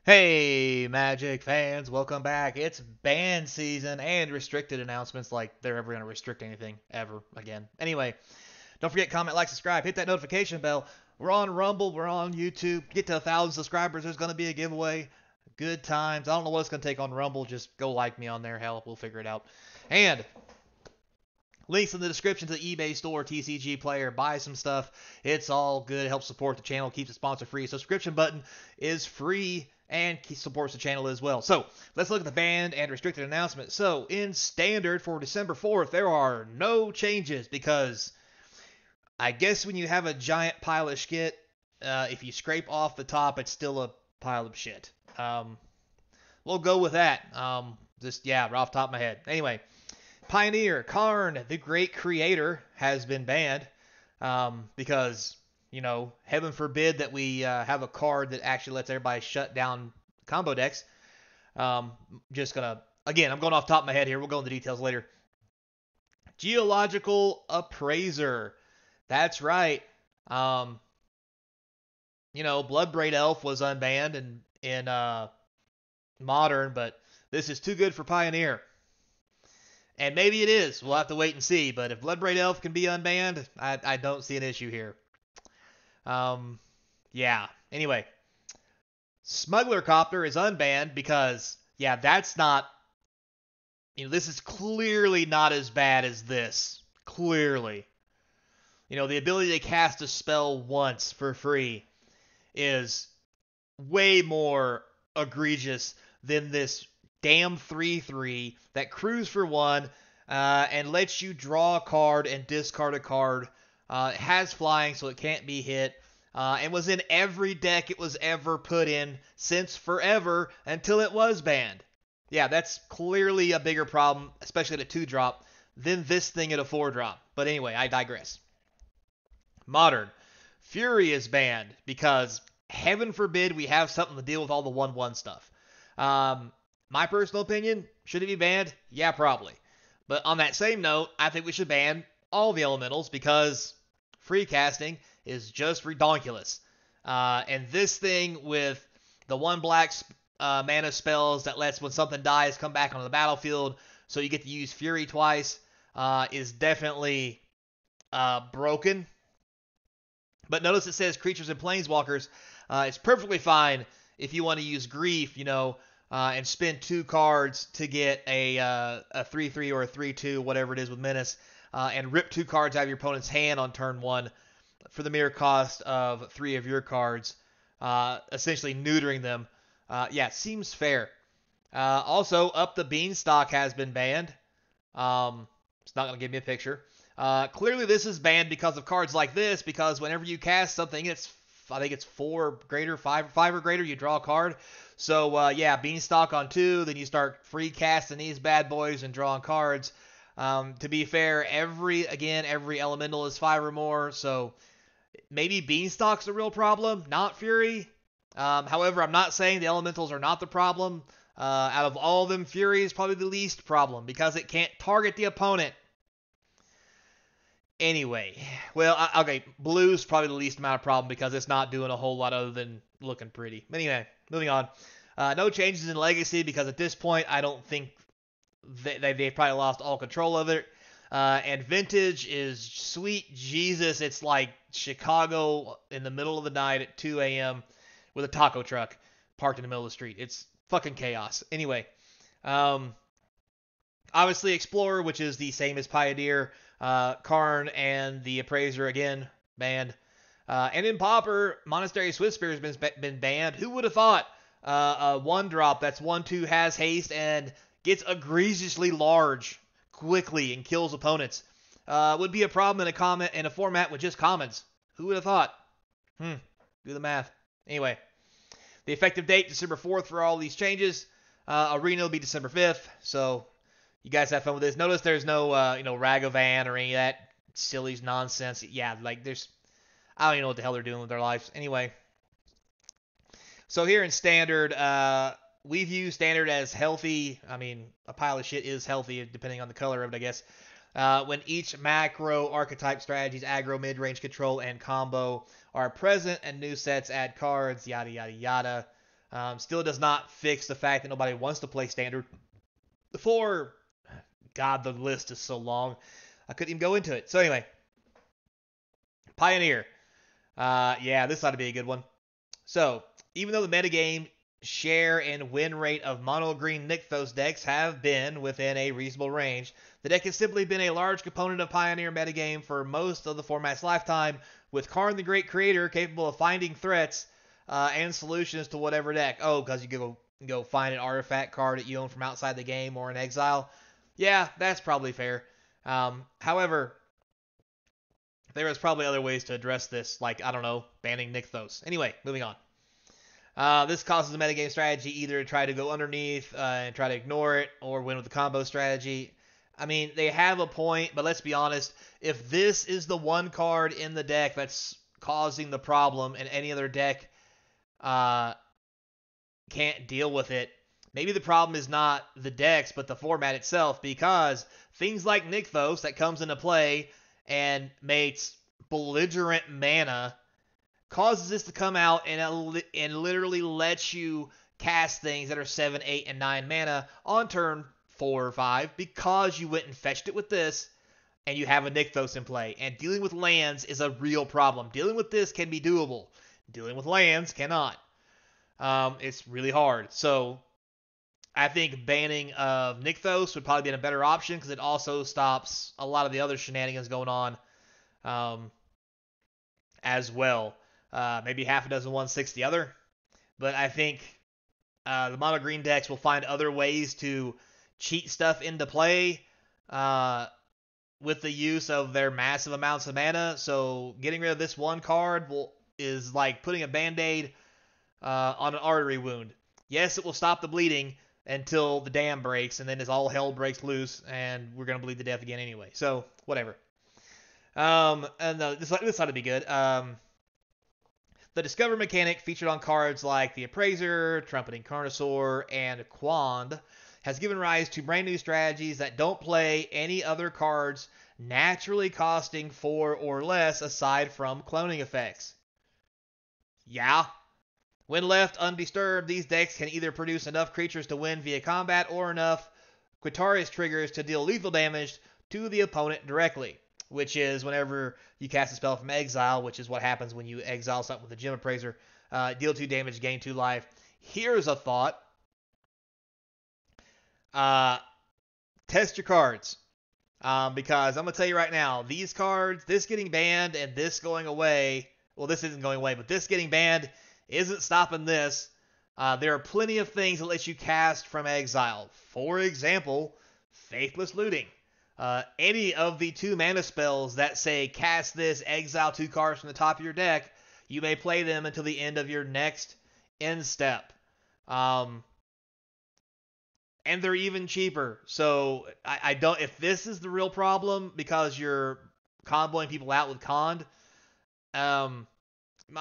Hey, Magic fans, welcome back. It's ban season and restricted announcements like they're ever going to restrict anything ever again. Anyway, don't forget, comment, like, subscribe, hit that notification bell. We're on Rumble, we're on YouTube. Get to 1,000 subscribers, there's going to be a giveaway. Good times. I don't know what it's going to take on Rumble. Just go like me on there. Hell, we'll figure it out. And links in the description to the eBay store, TCG player. Buy some stuff. It's all good. Helps support the channel. Keeps it sponsor free. Subscription button is free and supports the channel as well. So let's look at the banned and restricted announcement. So in standard for December 4th, there are no changes because I guess when you have a giant pile of shit, if you scrape off the top, it's still a pile of shit. We'll go with that. Right off the top of my head. Anyway, Pioneer, Karn, the Great Creator, has been banned because, heaven forbid that we have a card that actually lets everybody shut down combo decks. I'm going off the top of my head here. We'll go into details later. Geological Appraiser. That's right. Bloodbraid Elf was unbanned in Modern, but this is too good for Pioneer. And maybe it is. We'll have to wait and see. But if Bloodbraid Elf can be unbanned, I don't see an issue here. Anyway, Smuggler Copter is unbanned because, that's not... this is clearly not as bad as this. Clearly. The ability to cast a spell once for free is way more egregious than this damn 3/3 that crews for one and lets you draw a card and discard a card. It has flying, so it can't be hit. And was in every deck it was ever put in since forever until it was banned. Yeah, that's clearly a bigger problem, especially at a 2-drop, than this thing at a 4-drop. But anyway, I digress. Modern. Fury is banned because, heaven forbid, we have something to deal with all the 1/1 stuff. My personal opinion, should it be banned? Yeah, probably. But on that same note, I think we should ban all the elementals because free casting is just redonkulous. And this thing with the 1 black mana spells that lets when something dies come back onto the battlefield, so you get to use Fury twice, is definitely broken. But notice it says creatures and planeswalkers. It's perfectly fine if you want to use Grief, and spend 2 cards to get a 3/3 or a 3/2, whatever it is with Menace, and rip 2 cards out of your opponent's hand on turn 1 for the mere cost of 3 of your cards, essentially neutering them. Seems fair. Also, Up the Beanstalk has been banned. It's not going to give me a picture. Clearly, this is banned because of cards like this, because whenever you cast something, I think it's 4 or greater, 5 or greater, you draw a card. So, Beanstalk on 2, then you start free casting these bad boys and drawing cards. To be fair, every elemental is 5 or more, so maybe Beanstalk's the real problem, not Fury. However, I'm not saying the elementals are not the problem. Out of all of them, Fury is probably the least problem because it can't target the opponent. Anyway, blue's probably the least amount of problem because it's not doing a whole lot other than looking pretty. Anyway, moving on. No changes in Legacy because at this point I don't think they've probably lost all control of it. And Vintage is sweet Jesus. It's like Chicago in the middle of the night at 2 a.m. with a taco truck parked in the middle of the street. It's fucking chaos. Anyway, obviously Explorer, which is the same as Pioneer, Karn and the Appraiser again banned. And in Pauper, Monastery Swiftspear has been banned. Who would have thought a 1-drop that's 1/2 has haste and gets egregiously large quickly and kills opponents would be a problem in a format with just commons? Who would have thought? Do the math. Anyway, the effective date December 4th for all these changes. Arena will be December 5th. So you guys have fun with this. Notice there's no Ragavan or any of that silly nonsense. Yeah, I don't even know what the hell they're doing with their lives. Anyway, so here in Standard, we view Standard as healthy. I mean, a pile of shit is healthy, depending on the color of it, I guess. When each macro archetype strategies, aggro, mid-range control, and combo are present, and new sets add cards, yada, yada, yada. Still does not fix the fact that nobody wants to play standard. The 4, God, the list is so long. I couldn't even go into it. So anyway, Pioneer. Yeah, this ought to be a good one. So, even though the metagame share and win rate of mono green Nykthos decks have been within a reasonable range, the deck has simply been a large component of Pioneer metagame for most of the format's lifetime, with Karn the Great Creator capable of finding threats and solutions to whatever deck. Oh, because you go find an artifact card that you own from outside the game or in exile. Yeah, that's probably fair. However, there is probably other ways to address this, like, I don't know, banning Nykthos. Anyway, moving on. This causes the metagame strategy either to try to go underneath and try to ignore it, or win with the combo strategy. I mean, they have a point, but let's be honest. If this is the one card in the deck that's causing the problem and any other deck can't deal with it, maybe the problem is not the decks, but the format itself, because things like Nykthos that comes into play and makes belligerent mana causes this to come out and literally lets you cast things that are 7, 8, and 9 mana on turn 4 or 5 because you went and fetched it with this and you have a Nykthos in play. And dealing with lands is a real problem. Dealing with this can be doable. Dealing with lands cannot. It's really hard. So I think banning of Nykthos would probably be a better option because it also stops a lot of the other shenanigans going on as well. Maybe half a dozen 1/6 the other. But I think the mono green decks will find other ways to cheat stuff into play with the use of their massive amounts of mana. So getting rid of this one card is like putting a band-aid on an artery wound. Yes, it will stop the bleeding until the dam breaks, and then as all hell breaks loose, and we're going to bleed to death again anyway. So, whatever. This ought to be good. The Discover mechanic featured on cards like the Appraiser, Trumpeting Carnosaur, and Quand has given rise to brand new strategies that don't play any other cards naturally costing 4 or less aside from cloning effects. Yeah. When left undisturbed, these decks can either produce enough creatures to win via combat or enough Quitaris triggers to deal lethal damage to the opponent directly, which is whenever you cast a spell from exile, which is what happens when you exile something with a Gem Appraiser. Deal 2 damage, gain 2 life. Here's a thought. Test your cards. Because I'm going to tell you right now, these cards, this getting banned and this going away, well, this isn't going away, but this getting banned isn't stopping this. There are plenty of things that let you cast from exile. For example, Faithless Looting. Any of the 2 mana spells that say cast this, exile 2 cards from the top of your deck, you may play them until the end of your next end step. And they're even cheaper. So I don't. If this is the real problem because you're comboing people out with Cond, I'm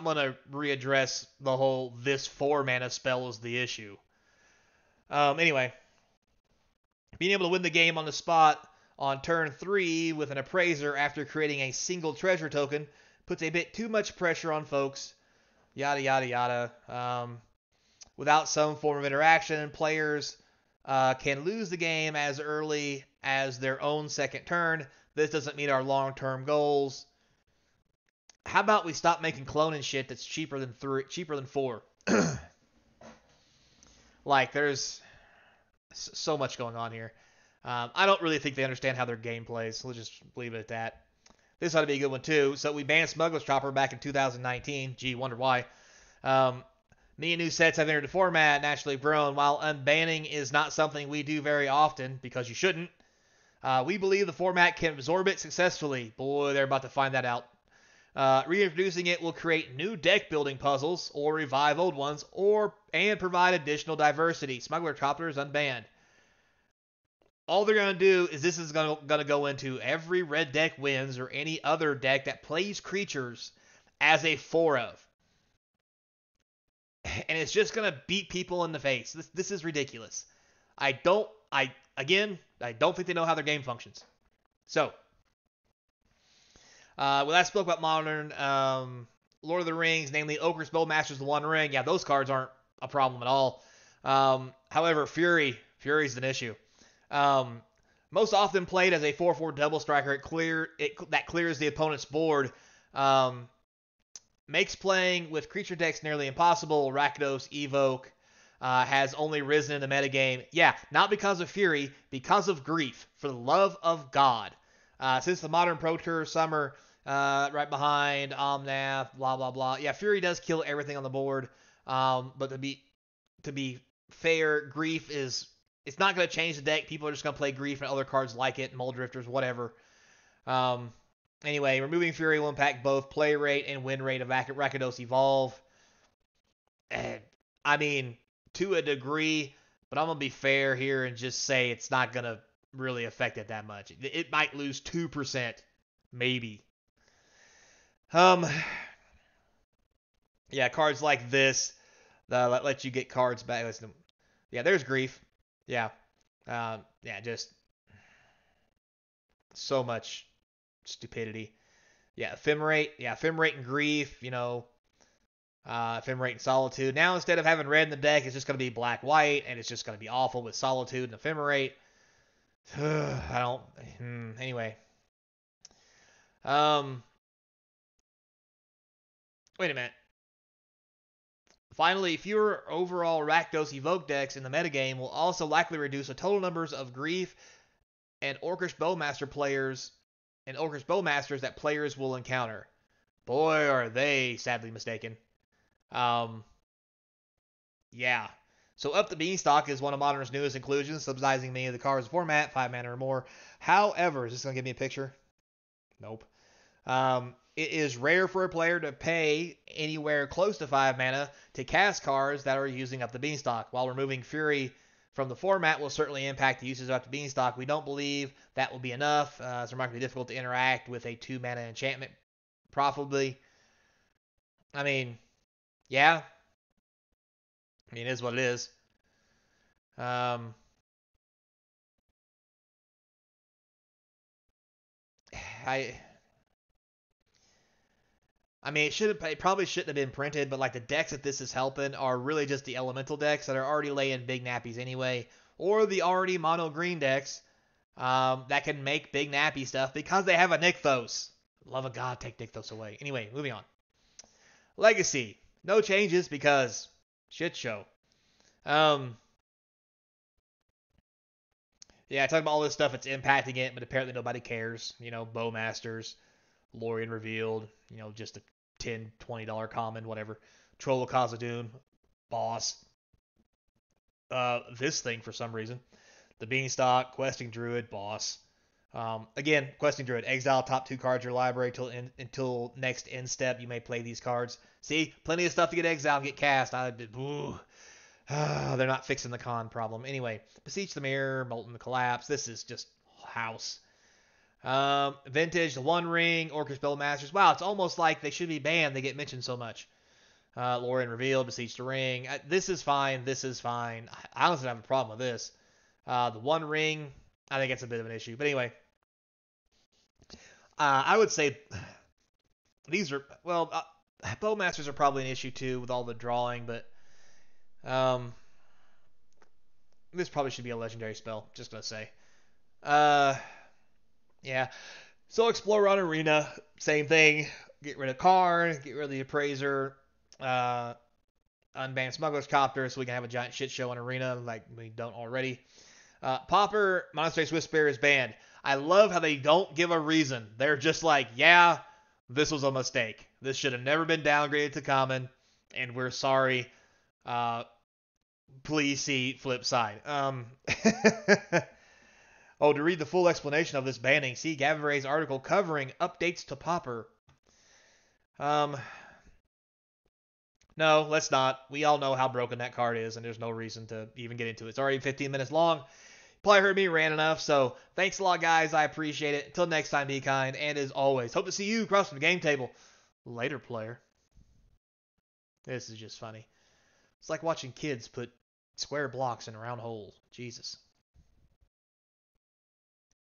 going to readdress the whole this 4 mana spell is the issue. Anyway, being able to win the game on the spot on turn 3 with an Appraiser after creating a single treasure token puts a bit too much pressure on folks. Yada, yada, yada. Without some form of interaction, players can lose the game as early as their own second turn. This doesn't meet our long-term goals. How about we stop making cloning shit that's cheaper than 4? Like, there's so much going on here. I don't really think they understand how their game plays, so let's just leave it at that. This ought to be a good one, too. So we banned Smuggler's Chopper back in 2019. Gee, wonder why. Many new sets have entered the format, naturally grown. While unbanning is not something we do very often, because you shouldn't, we believe the format can absorb it successfully. Boy, they're about to find that out. Reintroducing it will create new deck building puzzles, or revive old ones, and provide additional diversity. Smuggler Chopper is unbanned. All they're going to do is this is going to go into every red deck wins or any other deck that plays creatures as a 4 of. And it's just going to beat people in the face. This is ridiculous. I don't think they know how their game functions. So, when I spoke about modern Lord of the Rings, namely Ogre Spellmasters, the One Ring, yeah, those cards aren't a problem at all. However, Fury's an issue. Um, Most often played as a 4/4 double striker, that clears the opponent's board. Um, Makes playing with creature decks nearly impossible. Rakdos, Evoke, has only risen in the metagame. Yeah, not because of Fury, because of Grief. For the love of God. Since the modern Pro Tour summer, right behind Omnath, blah blah blah. Yeah, Fury does kill everything on the board. But to be fair, Grief is it's not going to change the deck. People are just going to play Grief and other cards like it, Mold Drifters, whatever. Um, Anyway, removing Fury will impact both play rate and win rate of Rakdos Evolve. And, I mean, to a degree, but I'm going to be fair here and just say it's not going to really affect it that much. It might lose 2%, maybe. Yeah, cards like this that let you get cards back. Listen, yeah, there's Grief. Yeah. Yeah, just so much stupidity. Yeah, Ephemerate and Grief, Ephemerate and Solitude. Now, instead of having red in the deck, it's just going to be black-white, and it's just going to be awful with Solitude and Ephemerate. I don't... Anyway. Wait a minute. Finally, fewer overall Rakdos Evoke decks in the metagame will also likely reduce the total numbers of Grief and Orcish Bowmaster players and Orcish Bowmasters that players will encounter. Boy, are they sadly mistaken. Yeah. So Up the Beanstalk is one of Modern's newest inclusions, subsidizing many of the cards format, 5 mana or more. However, is this going to give me a picture? Nope. It is rare for a player to pay anywhere close to 5 mana to cast cards that are using Up the Beanstalk. While removing Fury from the format will certainly impact the uses of Up the Beanstalk, we don't believe that will be enough. It's remarkably difficult to interact with a 2 mana enchantment, profitably. I mean, yeah. I mean, it is what it is. I mean, it probably shouldn't have been printed, but like the decks that this is helping are really just the elemental decks that are already laying big nappies anyway, or the already mono green decks that can make big nappy stuff because they have a Nykthos. Love of God, take Nykthos away. Anyway, moving on. Legacy, no changes because shit show. Yeah, talking about all this stuff, it's impacting it, but apparently nobody cares. Bowmasters, Lorien revealed, just a $10, $20 common, whatever. Troll of Khazad-dûm, boss. This thing for some reason. The Beanstalk, Questing Druid, boss. Again, Questing Druid, exile top 2 cards of your library until next end step. You may play these cards. See, plenty of stuff to get exiled and get cast. They're not fixing the con problem. Anyway, Beseech the Mirror, Molten Collapse. This is just house. Vintage, the One Ring, Orcish Bowmasters. Wow, it's almost like they should be banned. They get mentioned so much. Lorien Revealed, Beseech the Ring. This is fine. I honestly don't have a problem with this. The One Ring, I think it's a bit of an issue. But anyway, I would say these are, Bowmasters are probably an issue too with all the drawing, but this probably should be a legendary spell. Just gonna say. Yeah. So Explorer on Arena, same thing. Get rid of Karn, get rid of the Appraiser, unban Smuggler's Copter so we can have a giant shit show on Arena like we don't already. Pauper, Monastery Swift is banned. I love how they don't give a reason. They're just like, yeah, this was a mistake. This should have never been downgraded to common, and we're sorry. Please see flip side. To read the full explanation of this banning, see Gavin Ray's article covering updates to Pauper. No, let's not. We all know how broken that card is, and there's no reason to even get into it. It's already 15 minutes long. Probably heard me rant enough, so thanks a lot, guys. I appreciate it. Until next time, be kind, and as always, hope to see you across from the game table. Later, player. This is just funny. It's like watching kids put square blocks in round holes. Jesus.